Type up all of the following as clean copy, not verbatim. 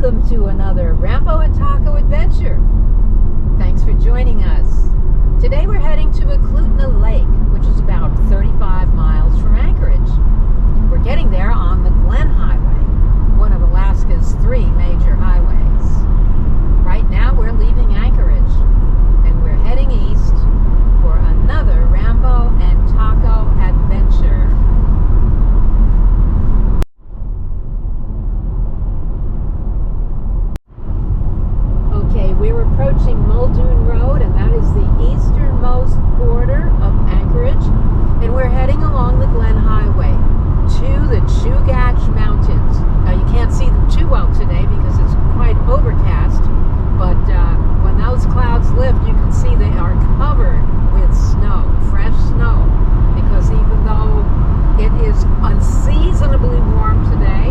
Welcome to another Rambo and Taco adventure. Thanks for joining us. Today we're heading to Eklutna Lake, which is about 35 miles from Anchorage. We're getting there on the Glen Highway, one of Alaska's 3 major highways. Right now we're leaving Anchorage, and we're heading east for another Rambo and Taco adventure. We're approaching Muldoon Road, and that is the easternmost border of Anchorage, and we're heading along the Glen Highway to the Chugach Mountains. Now you can't see them too well today because it's quite overcast, but when those clouds lift you can see they are covered with snow, fresh snow, because even though it is unseasonably warm today,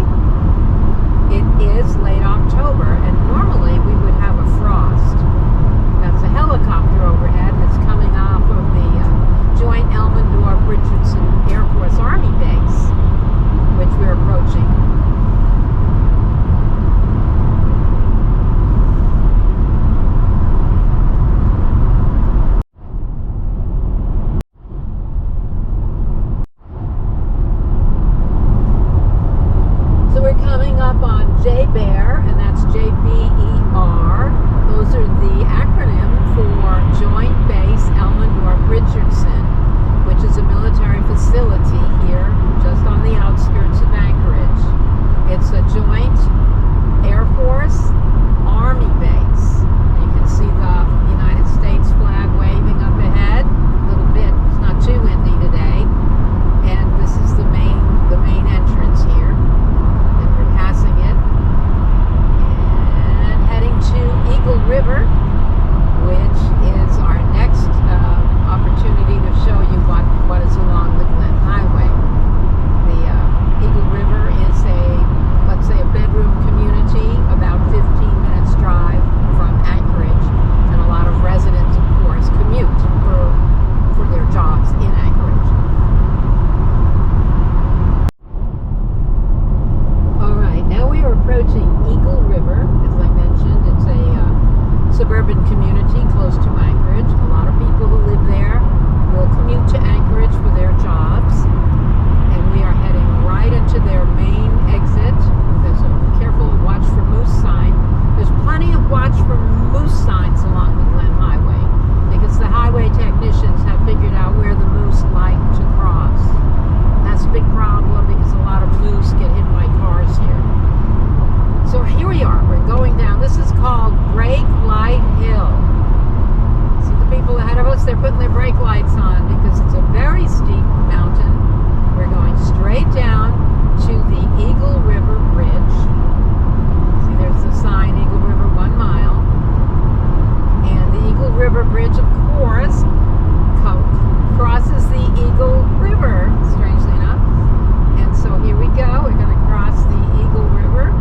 it is late October, and normally we would have a frost. That's a helicopter overhead, and it's coming off of the Joint Elmendorf-Richardson Air Force Army Base, which we're approaching. So we're coming up on J-Bear, and that's J-B-E-R. Those are the acronym for Joint Base Elmendorf-Richardson, which is a military facility here just on the outskirts of Anchorage. It's a joint Air Force Army base. You can see the United States flag waving up ahead a little bit. It's not too windy today. And this is the main entrance here. Passing it and heading to Eagle River, which is our next opportunity to show you what is along the Glen Highway. The Eagle River is let's say a bedroom community, about 15 minutes drive from Anchorage, and a lot of residents, of course, commute for their jobs in Anchorage. Approaching Eagle River. As I mentioned, it's a suburban community close to Anchorage. A lot of people who live there will commute to Anchorage for their jobs, and we are heading right into their main exit. There's a careful watch for moose sign. There's plenty of watch for moose signs along the Glen Highway because the highway technicians have figured out where the moose like to cross. That's a big problem because a lot of moose get hit by cars here. So here we are, we're going down. This is called Brake Light Hill. See the people ahead of us? They're putting their brake lights on because it's a very steep mountain. We're going straight down to the Eagle River Bridge. See, there's the sign, Eagle River 1 mile. And the Eagle River Bridge, of course, crosses the Eagle River, strangely enough. And so here we go. We're going to cross the Eagle River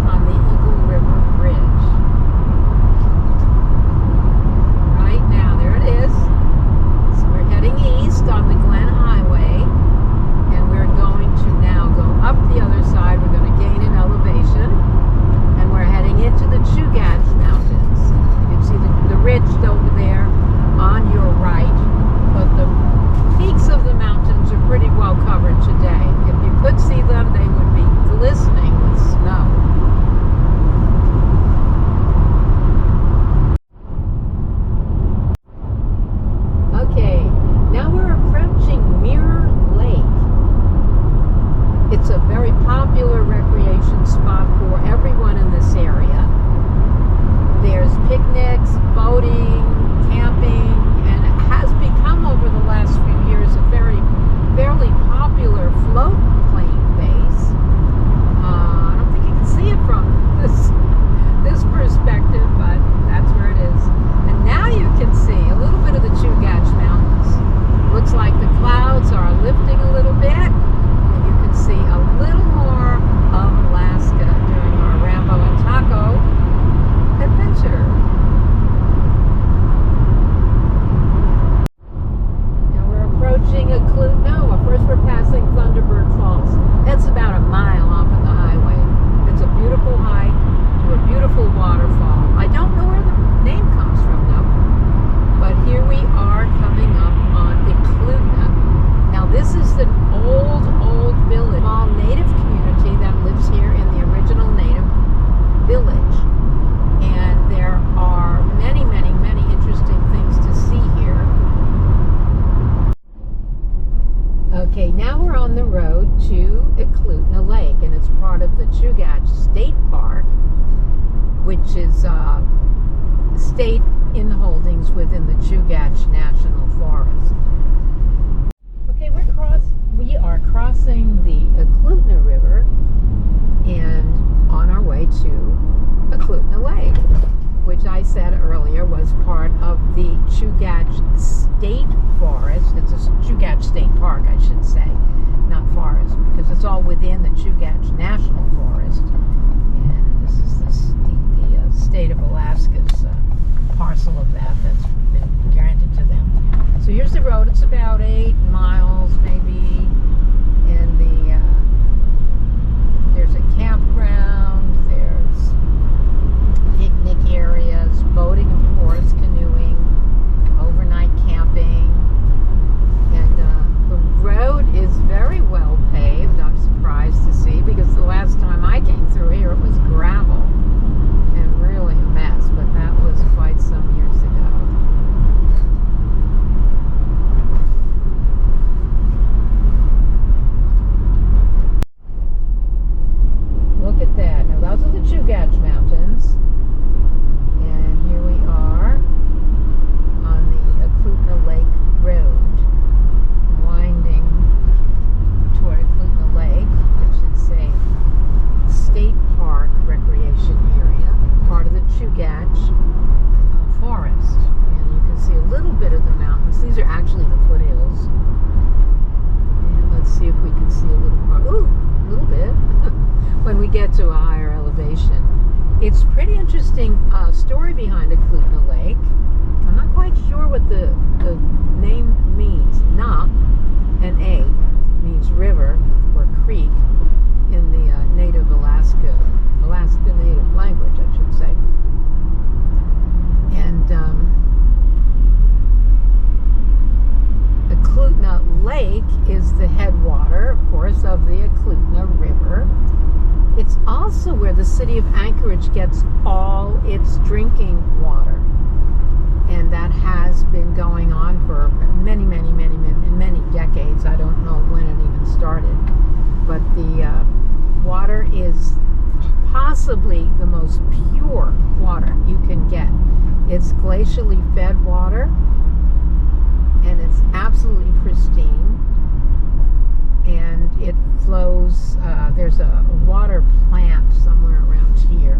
on the Eagle River Bridge. Right now, there it is. So we're heading east on the Glen Highway, and we're going to now go up the other side. We're going to gain in elevation, and we're heading into the Chugach Mountains. You can see the ridge over there on your right, but the peaks of the mountains are pretty well covered today. If you could see them, they would be glistening Eklutna Lake, and it's part of the Chugach State Park, which is state in holdings within the Chugach National Forest. Okay, we are crossing the Eklutna River and on our way to Eklutna Lake, which I said earlier was part of the Chugach State Forest. It's a Chugach State Park, I should say, not forest, because it's all within the Chugach National Forest. And this is the state of Alaska's parcel of that that's been granted to them. So here's the road. It's about 8 miles, maybe, and there's a campground, there's picnic areas, boating, of course, canoeing, overnight camping, and the road is very well paved. I'm surprised to see, because the last time I came through here it was gravel and really a mess, but that was quite some years ago. Look at that. Now those are the Chugach Mountains. And here we are on the Eklutna Lake Road, winding toward Eklutna Lake, which is a state park recreation area, part of the Chugach Forest. And you can see a little bit of the mountains. These are actually the foothills. And let's see if we can see a little part. Ooh, a little bit. When we get to a higher elevation. It's pretty interesting story behind Eklutna Lake. I'm not quite sure what the name means. Na and A means river or creek in the native Alaska native language, I should say. And Eklutna Lake is the headwater, of course, of the Eklutna River. It's also where the city of Anchorage gets all its drinking water. And that has been going on for many, many, many, many, many decades. I don't know when it even started. But the water is possibly the most pure water you can get. It's glacially fed water, and it's absolutely pristine. And it flows, there's a water plant somewhere around here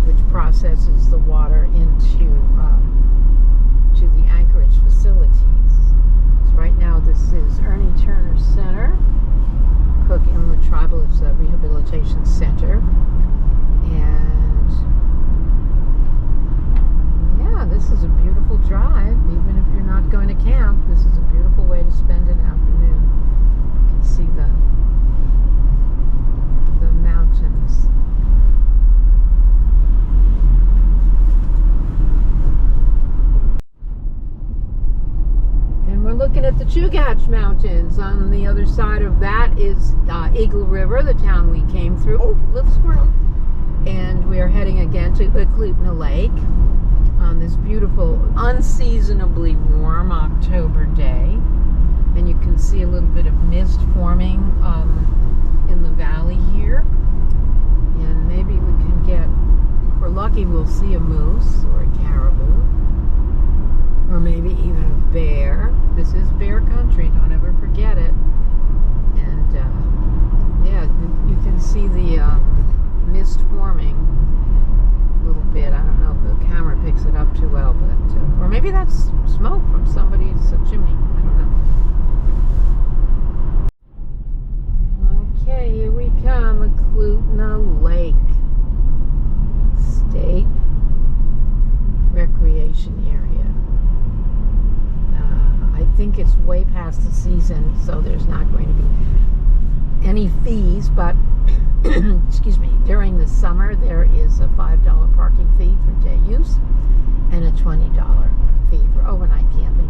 which processes the water into to the Anchorage facilities. So right now this is Ernie Turner Center, Cook Inlet Tribal, it's a rehabilitation center. And yeah, this is a beautiful drive. Even if you're not going to camp, this is a beautiful way to spend an afternoon. You can see the mountains. And we're looking at the Chugach Mountains. On the other side of that is Eagle River, the town we came through. Oh, little squirrel. And we are heading again to Eklutna Lake on this beautiful, unseasonably warm October day. And you can see a little bit of mist forming in the valley here. And maybe we can get, if we're lucky, we'll see a moose or a caribou. Or maybe even a bear. This is bear country, don't ever forget it. And yeah, you can see the mist forming a little bit. I don't know if the camera picks it up too well, but or maybe that's smoke from somebody's chimney. I don't know. Okay, here we come, Eklutna Lake State Recreation Area. I think it's way past the season, so there's not going to be any fees, but excuse me, during the summer there is a $5 parking fee for day use and a $20 fee for overnight camping.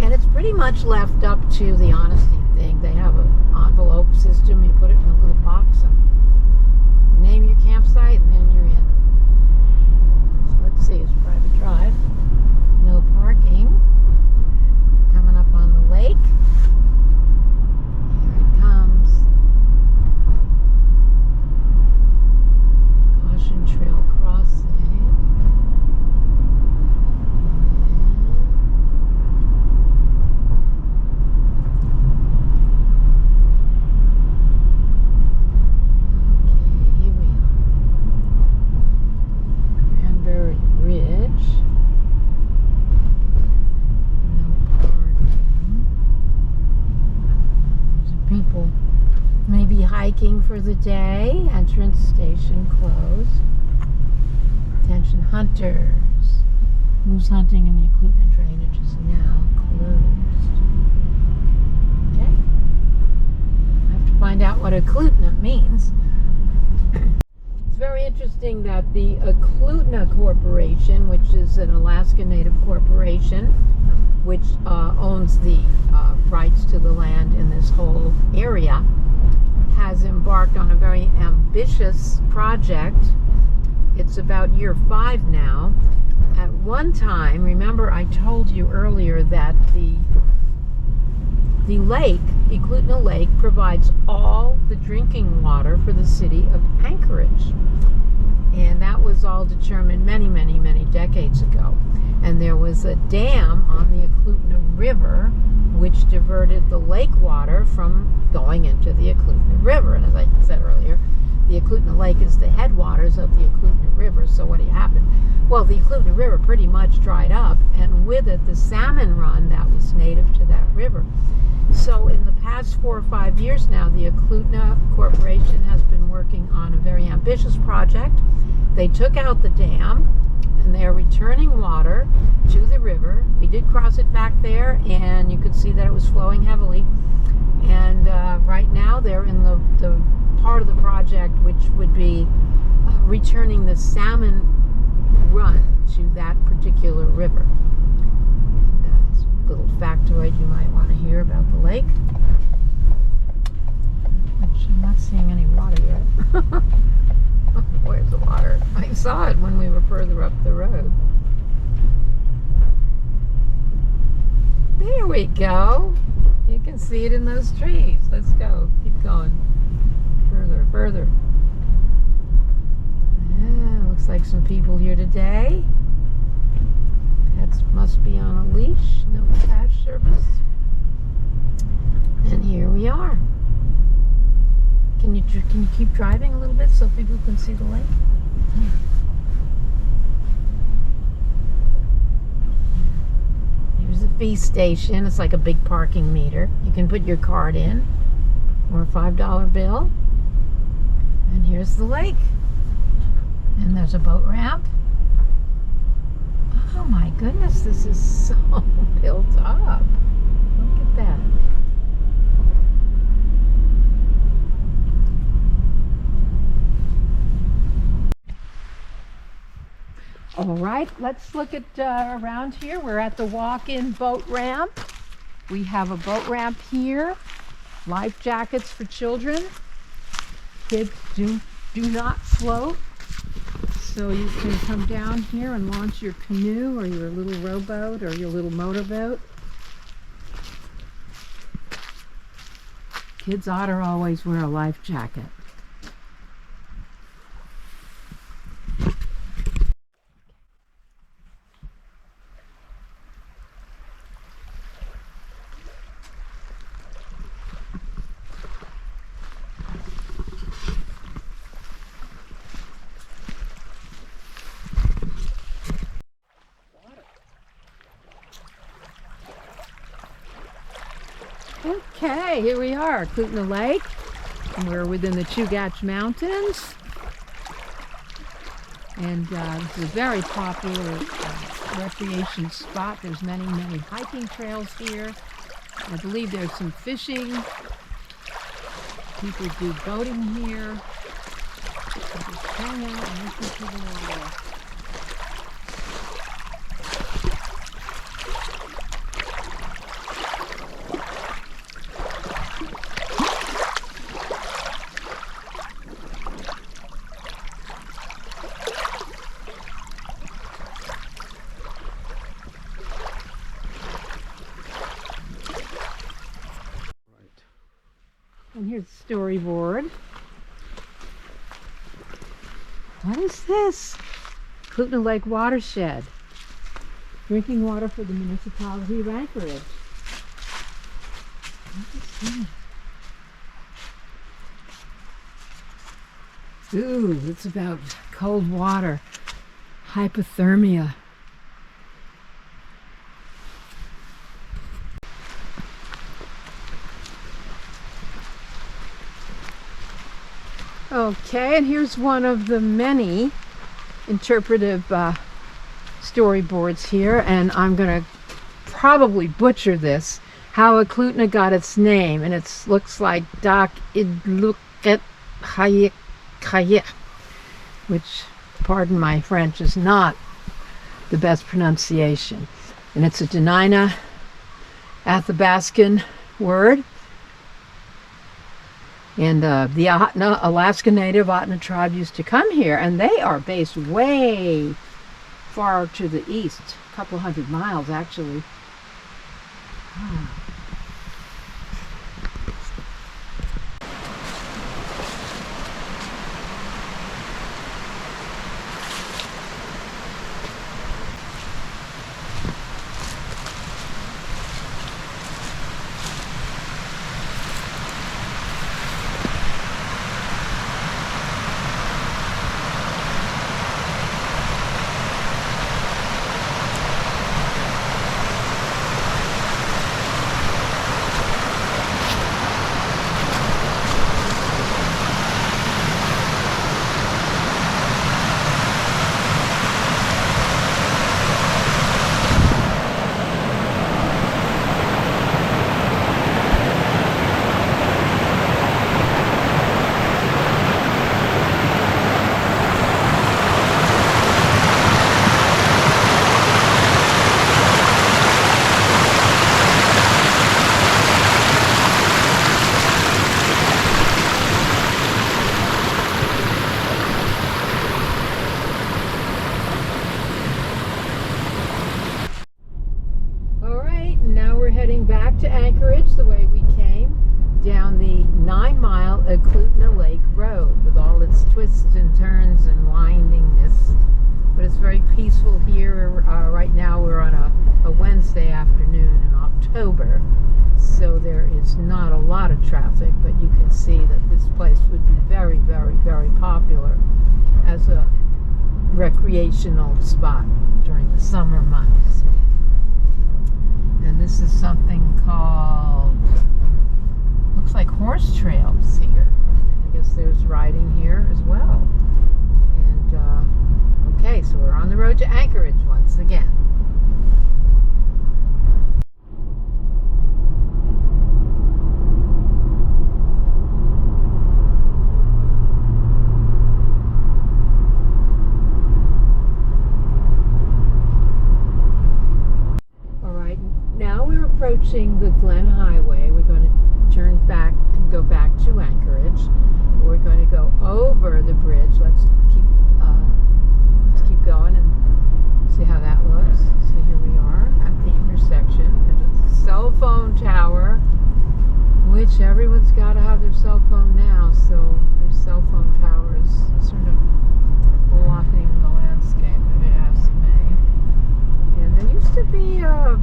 And it's pretty much left up to the honesty thing. They have an envelope system. You put it in a little box and name your campsite, and then you're in. So let's see, it's a private drive. No parking. Coming up on the lake. Here it comes. hiking for the day. Entrance station closed. Attention hunters. Moose hunting in the Eklutna drainage is now closed. Okay. I have to find out what Eklutna means. It's very interesting that the Eklutna Corporation, which is an Alaska Native corporation, which owns the rights to the land in this whole area, has embarked on a very ambitious project. It's about year 5 now. At one time, remember I told you earlier that the lake, Eklutna Lake, provides all the drinking water for the city of Anchorage. And that was all determined many, many, many decades ago. And there was a dam on the Eklutna River which diverted the lake water from going into the Eklutna River. And as I said earlier, the Eklutna Lake is the headwaters of the Eklutna River. So what happened? Well, the Eklutna River pretty much dried up, and with it the salmon run that was native to that river. So in the past 4 or 5 years now, the Eklutna Corporation has been working on a very ambitious project. They took out the dam, and they are returning water to the river. We did cross it back there, and you could see that it was flowing heavily. And right now they're in the part of the project which would be returning the salmon run to that particular river. And it's a little factoid you might want to hear about the lake, which I'm not seeing any water yet. Where's the water? I saw it when we were further up the road. There we go. You can see it in those trees. Let's go. Keep going. Further. Yeah, looks like some people here today. Pets must be on a leash. No cash service. And here we are. Can you keep driving a little bit so people can see the lake? Here's the fee station. It's like a big parking meter. You can put your card in, or a $5 bill. And here's the lake. And there's a boat ramp. Oh my goodness, this is so built up. Look at that. All right, let's look at around here. We're at the walk-in boat ramp. We have a boat ramp here. Life jackets for children. Kids do not float. So you can come down here and launch your canoe or your little rowboat or your little motorboat. Kids ought to always wear a life jacket. Okay, here we are, Eklutna Lake. And we're within the Chugach Mountains. And this is a very popular recreation spot. There's many hiking trails here. I believe there's some fishing. People do boating here. They just hang out and listen to the water. And here's the storyboard. What is this? Eklutna Lake Watershed. Drinking water for the municipality of Anchorage. What is this? Ooh, it's about cold water. Hypothermia. Okay, and here's one of the many interpretive storyboards here, and I'm going to probably butcher this, how Eklutna got its name, and it looks like Dak Idluket Hayek, which, pardon my French, is not the best pronunciation. And it's a Dena'ina Athabascan word. And the Alaska Native Ahtna tribe used to come here, and they are based way far to the east, a couple hundred miles actually. Heading back to Anchorage the way we came, down the 9-mile Eklutna Lake Road with all its twists and turns and windingness. But it's very peaceful here. Right now we're on a Wednesday afternoon in October, so there is not a lot of traffic, but you can see that this place would be very, very, very popular as a recreational spot during the summer months. And this is something called, looks like horse trails here. I guess there's riding here as well. And okay, so we're on the road to Anchorage once again. Approaching the Glen Highway. We're going to turn back and go back to Anchorage. We're going to go over the bridge. Let's keep going and see how that looks. So here we are at the intersection. There's a cell phone tower, which everyone's got to have their cell phone now. So their cell phone tower is sort of blocking the landscape, if you ask me. And there used to be a